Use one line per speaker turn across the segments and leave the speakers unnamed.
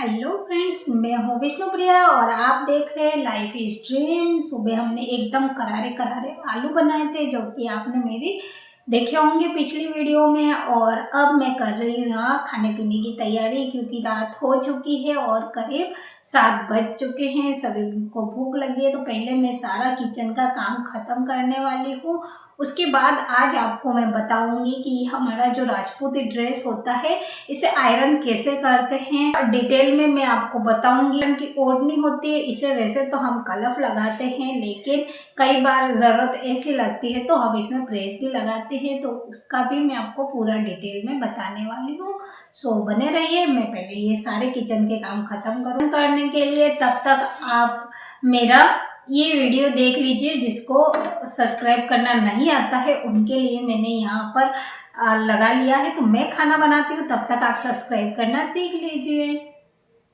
Hello friends, मैं हूँ विष्णुप्रिया और आप देख रहे हैं लाइफ इज ड्रीम। सुबह हमने एकदम करारे करारे आलू बनाए थे जो कि आपने मेरी देखे होंगे पिछली वीडियो में। और अब मैं कर रही हूँ यहाँ खाने पीने की तैयारी, क्योंकि रात हो चुकी है और करीब 7 बज चुके हैं। सभी को भूख लगी है, तो पहले मैं सारा किचन का काम खत्म करने वाली हूँ। उसके बाद आज आपको मैं बताऊंगी कि हमारा जो राजपूती ड्रेस होता है इसे आयरन कैसे करते हैं, और डिटेल में मैं आपको बताऊंगी। कि ओढ़नी होती है इसे वैसे तो हम कलफ लगाते हैं, लेकिन कई बार ज़रूरत ऐसी लगती है तो हम इसमें प्रेस भी लगाते हैं, तो उसका भी मैं आपको पूरा डिटेल में बताने वाली हूँ। सो बने रहिए। मैं पहले ये सारे किचन के काम खत्म करूँ करने के लिए, तब तक आप मेरा ये वीडियो देख लीजिए। जिसको सब्सक्राइब करना नहीं आता है उनके लिए मैंने यहाँ पर लगा लिया है। तो मैं खाना बनाती हूँ, तब तक आप सब्सक्राइब करना सीख लीजिए।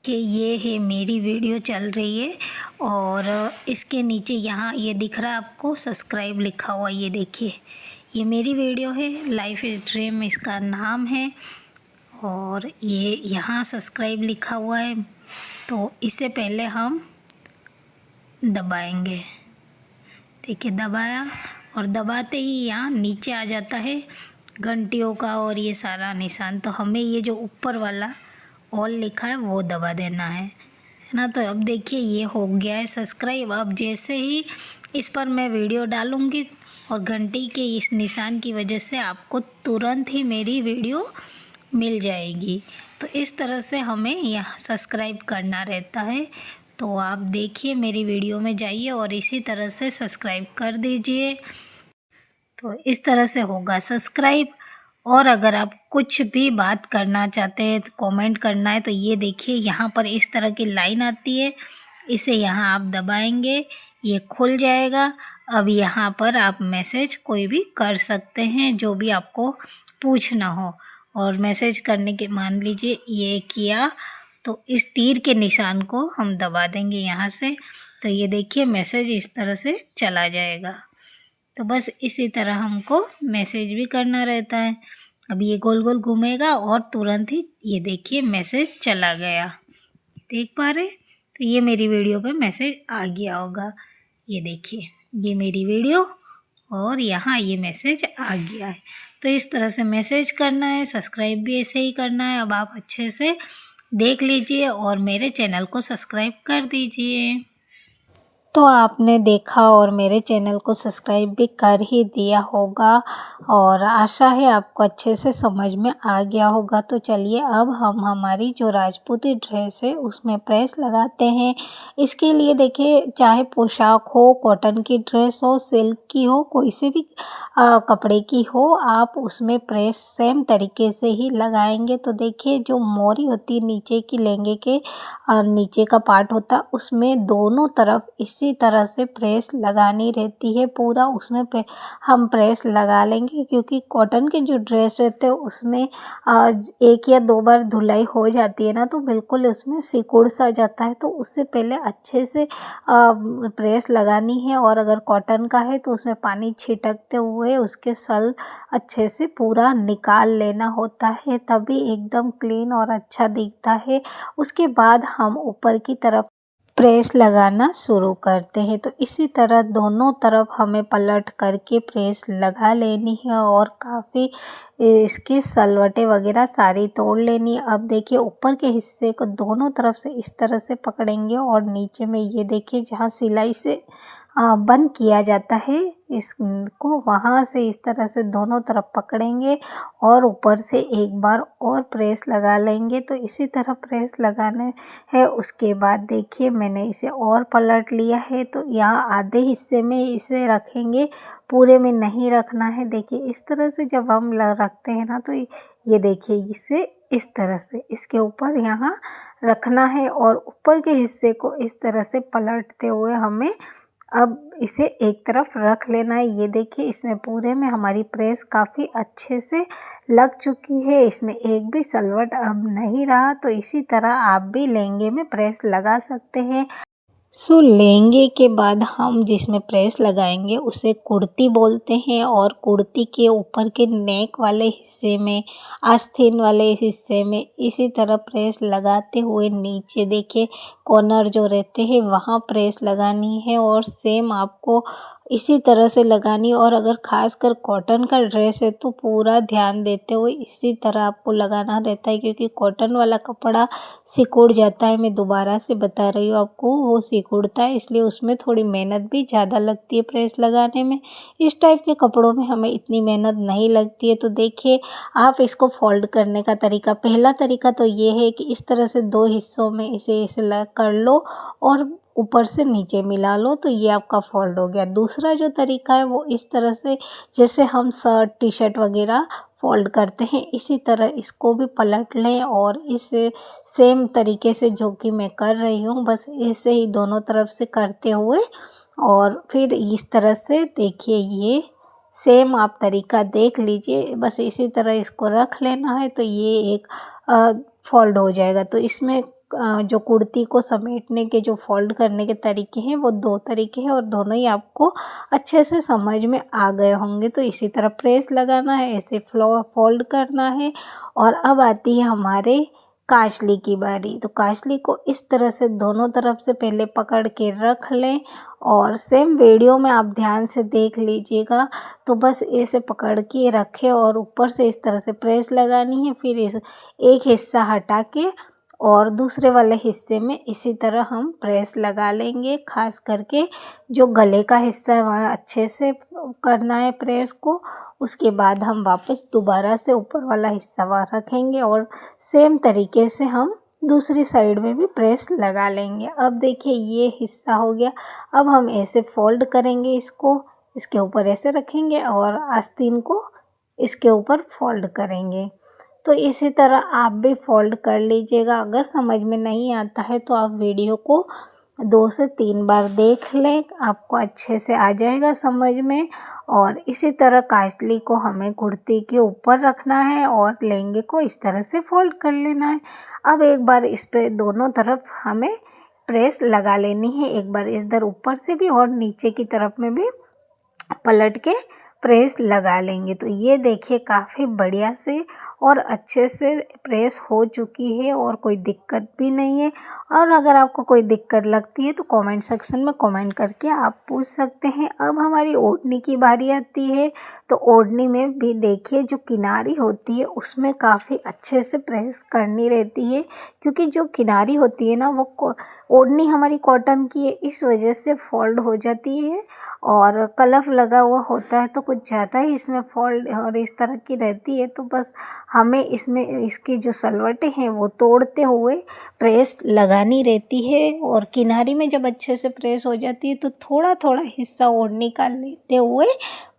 कि ये है मेरी वीडियो चल रही है और इसके नीचे यहाँ ये दिख रहा है आपको सब्सक्राइब लिखा हुआ, ये देखिए ये मेरी वीडियो है, लाइफ इज़ ड्रीम इसका नाम है। और ये यहाँ सब्सक्राइब लिखा हुआ है, तो इससे पहले हम दबाएंगे। देखिए दबाया, और दबाते ही यहाँ नीचे आ जाता है घंटियों का और ये सारा निशान। तो हमें ये जो ऊपर वाला ऑल लिखा है वो दबा देना है ना। तो अब देखिए ये हो गया है सब्सक्राइब। अब जैसे ही इस पर मैं वीडियो डालूँगी और घंटी के इस निशान की वजह से आपको तुरंत ही मेरी वीडियो मिल जाएगी। तो इस तरह से हमें यह सब्सक्राइब करना रहता है। तो आप देखिए मेरी वीडियो में जाइए और इसी तरह से सब्सक्राइब कर दीजिए। तो इस तरह से होगा सब्सक्राइब। और अगर आप कुछ भी बात करना चाहते हैं तो कमेंट करना है, तो ये देखिए यहाँ पर इस तरह की लाइन आती है, इसे यहाँ आप दबाएंगे ये खुल जाएगा। अब यहाँ पर आप मैसेज कोई भी कर सकते हैं जो भी आपको पूछना हो। और मैसेज करने के मान लीजिए ये किया, तो इस तीर के निशान को हम दबा देंगे यहाँ से, तो ये देखिए मैसेज इस तरह से चला जाएगा। तो बस इसी तरह हमको मैसेज भी करना रहता है। अब ये गोल गोल घूमेगा और तुरंत ही ये देखिए मैसेज चला गया, देख पा रहे। तो ये मेरी वीडियो पे मैसेज आ गया होगा, ये देखिए ये मेरी वीडियो और यहाँ ये मैसेज आ गया है। तो इस तरह से मैसेज करना है, सब्सक्राइब भी ऐसे ही करना है। अब आप अच्छे से देख लीजिए और मेरे चैनल को सब्सक्राइब कर दीजिए। तो आपने देखा और मेरे चैनल को सब्सक्राइब भी कर ही दिया होगा, और आशा है आपको अच्छे से समझ में आ गया होगा। तो चलिए अब हम हमारी जो राजपूती ड्रेस है उसमें प्रेस लगाते हैं। इसके लिए देखिए, चाहे पोशाक हो, कॉटन की ड्रेस हो, सिल्क की हो, कोई से भी कपड़े की हो, आप उसमें प्रेस सेम तरीके से ही लगाएंगे। तो देखिए जो मोरी होती है नीचे की, लहंगे के नीचे का पार्ट होता है, उसमें दोनों तरफ इसी तरह से प्रेस लगानी रहती है। पूरा उसमें हम प्रेस लगा लेंगे, क्योंकि कॉटन के जो ड्रेस रहते हैं उसमें 1 या 2 बार धुलाई हो जाती है ना, तो बिल्कुल उसमें सिकुड़ सा जाता है। तो उससे पहले अच्छे से प्रेस लगानी है। और अगर कॉटन का है तो उसमें पानी छिटकते हुए उसके सल अच्छे से पूरा निकाल लेना होता है, तभी एकदम क्लीन और अच्छा दिखता है। उसके बाद हम ऊपर की तरफ प्रेस लगाना शुरू करते हैं। तो इसी तरह दोनों तरफ हमें पलट करके प्रेस लगा लेनी है और काफ़ी इसके सलवटें वगैरह सारी तोड़ लेनी है। अब देखिए ऊपर के हिस्से को दोनों तरफ से इस तरह से पकड़ेंगे और नीचे में ये देखिए जहाँ सिलाई से बंद किया जाता है इसको, वहाँ से इस तरह से दोनों तरफ पकड़ेंगे और ऊपर से एक बार और प्रेस लगा लेंगे। तो इसी तरह प्रेस लगाने है। उसके बाद देखिए मैंने इसे और पलट लिया है, तो यहाँ आधे हिस्से में इसे रखेंगे, पूरे में नहीं रखना है। देखिए इस तरह से जब हम रखते हैं ना, तो ये देखिए इसे इस तरह से इसके ऊपर यहाँ रखना है और ऊपर के हिस्से को इस तरह से पलटते हुए हमें अब इसे एक तरफ रख लेना है। ये देखिए इसमें पूरे में हमारी प्रेस काफ़ी अच्छे से लग चुकी है, इसमें एक भी सलवट अब नहीं रहा। तो इसी तरह आप भी लहंगे में प्रेस लगा सकते हैं। लहंगे के बाद हम जिसमें प्रेस लगाएंगे उसे कुर्ती बोलते हैं और कुर्ती के ऊपर के नेक वाले हिस्से में, आस्तीन वाले हिस्से में इसी तरह प्रेस लगाते हुए नीचे देखिए कॉर्नर जो रहते हैं वहाँ प्रेस लगानी है और सेम आपको इसी तरह से लगानी। और अगर खासकर कॉटन का ड्रेस है तो पूरा ध्यान देते हुए इसी तरह आपको लगाना रहता है, क्योंकि कॉटन वाला कपड़ा सिकुड़ जाता है। मैं दोबारा से बता रही हूँ आपको, वो सिकुड़ता है, इसलिए उसमें थोड़ी मेहनत भी ज़्यादा लगती है प्रेस लगाने में। इस टाइप के कपड़ों में हमें इतनी मेहनत नहीं लगती है। तो देखिए आप इसको फोल्ड करने का तरीका, पहला तरीका तो ये है कि इस तरह से दो हिस्सों में इसे कर लो और ऊपर से नीचे मिला लो, तो ये आपका फोल्ड हो गया। दूसरा जो तरीका है वो इस तरह से, जैसे हम शर्ट टी शर्ट वगैरह फोल्ड करते हैं इसी तरह इसको भी पलट लें और इस सेम तरीके से जो कि मैं कर रही हूँ बस ऐसे ही दोनों तरफ से करते हुए और फिर इस तरह से देखिए ये सेम आप तरीका देख लीजिए। बस इसी तरह इसको रख लेना है तो ये एक फोल्ड हो जाएगा। तो इसमें जो कुर्ती को समेटने के जो फोल्ड करने के तरीके हैं वो दो तरीके हैं और दोनों ही आपको अच्छे से समझ में आ गए होंगे। तो इसी तरह प्रेस लगाना है, ऐसे फोल्ड करना है। और अब आती है हमारे काचली की बारी। तो काचली को इस तरह से दोनों तरफ से पहले पकड़ के रख लें और सेम वीडियो में आप ध्यान से देख लीजिएगा। तो बस ऐसे पकड़ के रखें और ऊपर से इस तरह से प्रेस लगानी है। फिर इस एक हिस्सा हटा के और दूसरे वाले हिस्से में इसी तरह हम प्रेस लगा लेंगे। खास करके जो गले का हिस्सा है वहाँ अच्छे से करना है प्रेस को। उसके बाद हम वापस दोबारा से ऊपर वाला हिस्सा वहाँ रखेंगे और सेम तरीके से हम दूसरी साइड में भी प्रेस लगा लेंगे। अब देखिए ये हिस्सा हो गया। अब हम ऐसे फोल्ड करेंगे, इसको इसके ऊपर ऐसे रखेंगे और आस्तीन को इसके ऊपर फोल्ड करेंगे। तो इसी तरह आप भी फोल्ड कर लीजिएगा। अगर समझ में नहीं आता है तो आप वीडियो को 2 से 3 बार देख लें, आपको अच्छे से आ जाएगा समझ में। और इसी तरह काजली को हमें कुर्ती के ऊपर रखना है और लहंगे को इस तरह से फोल्ड कर लेना है। अब एक बार इस पे दोनों तरफ हमें प्रेस लगा लेनी है, एक बार इधर ऊपर से भी और नीचे की तरफ में भी पलट के प्रेस लगा लेंगे। तो ये देखिए काफ़ी बढ़िया से और अच्छे से प्रेस हो चुकी है और कोई दिक्कत भी नहीं है। और अगर आपको कोई दिक्कत लगती है तो कमेंट सेक्शन में कमेंट करके आप पूछ सकते हैं। अब हमारी ओढ़नी की बारी आती है। तो ओढ़नी में भी देखिए जो किनारी होती है उसमें काफ़ी अच्छे से प्रेस करनी रहती है, क्योंकि जो किनारी होती है ना वो ओढ़नी हमारी कॉटन की है, इस वजह से फोल्ड हो जाती है और कलफ लगा हुआ होता है तो कुछ ज़्यादा ही इसमें फोल्ड और इस तरह की रहती है। तो बस हमें इसमें इसकी जो सलवटें हैं वो तोड़ते हुए प्रेस लगानी रहती है। और किनारी में जब अच्छे से प्रेस हो जाती है तो थोड़ा थोड़ा हिस्सा ओढ़नी का लेते हुए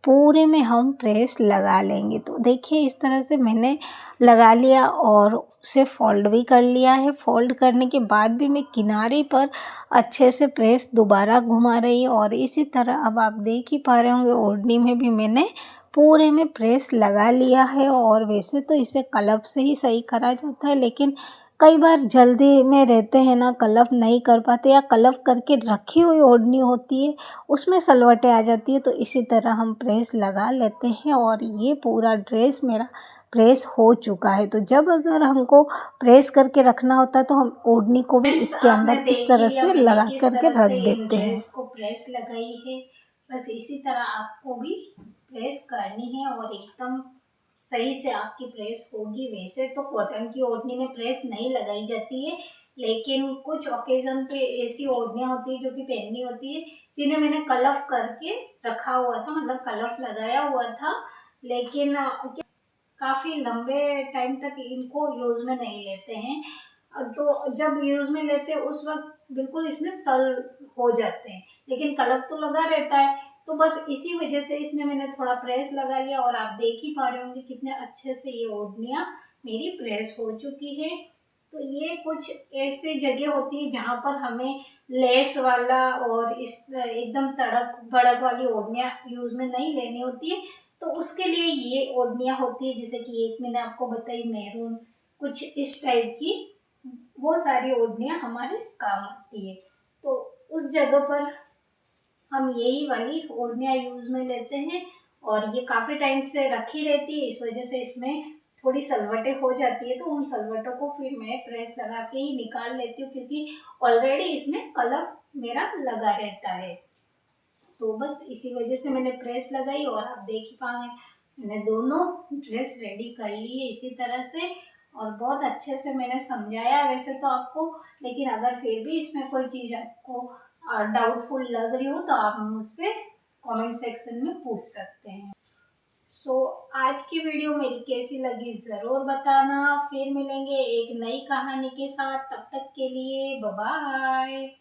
पूरे में हम प्रेस लगा लेंगे। तो देखिए इस तरह से मैंने लगा लिया और उसे फोल्ड भी कर लिया है। फोल्ड करने के बाद भी मैं किनारे पर अच्छे से प्रेस दोबारा घुमा रही हूँ और इसी तरह अब आप देख ही पा रहे होंगे ओढ़नी में भी मैंने पूरे में प्रेस लगा लिया है। और वैसे तो इसे कलफ से ही सही करा जाता है, लेकिन कई बार जल्दी में रहते हैं ना, कलफ नहीं कर पाते या कलफ करके रखी हुई ओढ़नी होती है उसमें सलवटें आ जाती है। तो इसी तरह हम प्रेस लगा लेते हैं और ये पूरा ड्रेस मेरा प्रेस हो चुका है। तो जब अगर हमको प्रेस करके रखना होता है तो हम ओढ़नी को भी इसके अंदर इस तरह से लगा करके रख देते हैं। ड्रेस को प्रेस लगाई है, बस इसी तरह आपको भी प्रेस करनी है और एकदम सही से आपकी प्रेस होगी। वैसे तो कॉटन की ओढ़नी में प्रेस नहीं लगाई जाती है, लेकिन कुछ ओकेजन पे ऐसी ओढ़नियाँ होती है जो कि पहननी होती है जिन्हें मैंने कलफ करके रखा हुआ था, मतलब कलफ लगाया हुआ था, लेकिन काफ़ी लंबे टाइम तक इनको यूज़ में नहीं लेते हैं। तो जब यूज़ में लेते हैं उस वक्त बिल्कुल इसमें सल हो जाते हैं, लेकिन कलर तो लगा रहता है। तो बस इसी वजह से इसमें मैंने थोड़ा प्रेस लगा लिया और आप देख ही पा रहे होंगे कितने अच्छे से ये ओढ़नियाँ मेरी प्रेस हो चुकी है। तो ये कुछ ऐसे जगह होती है जहाँ पर हमें लेस वाला और इस एकदम तड़क भड़क वाली ओढ़नियाँ यूज़ में नहीं लेनी होती है, तो उसके लिए ये ओढ़नियाँ होती है। जैसे कि एक मैंने आपको बताई मैरून, कुछ इस टाइप की वो सारी ओढ़नियाँ हमारे काम आती है। तो उस जगह पर हम यही वाली ओढ़नियाँ यूज़ में लेते हैं और ये काफ़ी टाइम से रखी रहती है, इस वजह से इसमें थोड़ी सलवटें हो जाती है। तो उन सलवटों को फिर मैं प्रेस लगा के ही निकाल लेती हूँ, क्योंकि ऑलरेडी इसमें कलर मेरा लगा रहता है। तो बस इसी वजह से मैंने प्रेस लगाई और आप देख ही पाएंगे मैंने दोनों ड्रेस रेडी कर ली है इसी तरह से। और बहुत अच्छे से मैंने समझाया वैसे तो आपको, लेकिन अगर फिर भी इसमें कोई चीज़ आपको डाउटफुल लग रही हो तो आप मुझसे कमेंट सेक्शन में पूछ सकते हैं। सो आज की वीडियो मेरी कैसी लगी ज़रूर बताना। फिर मिलेंगे एक नई कहानी के साथ, तब तक के लिए बाय बाय।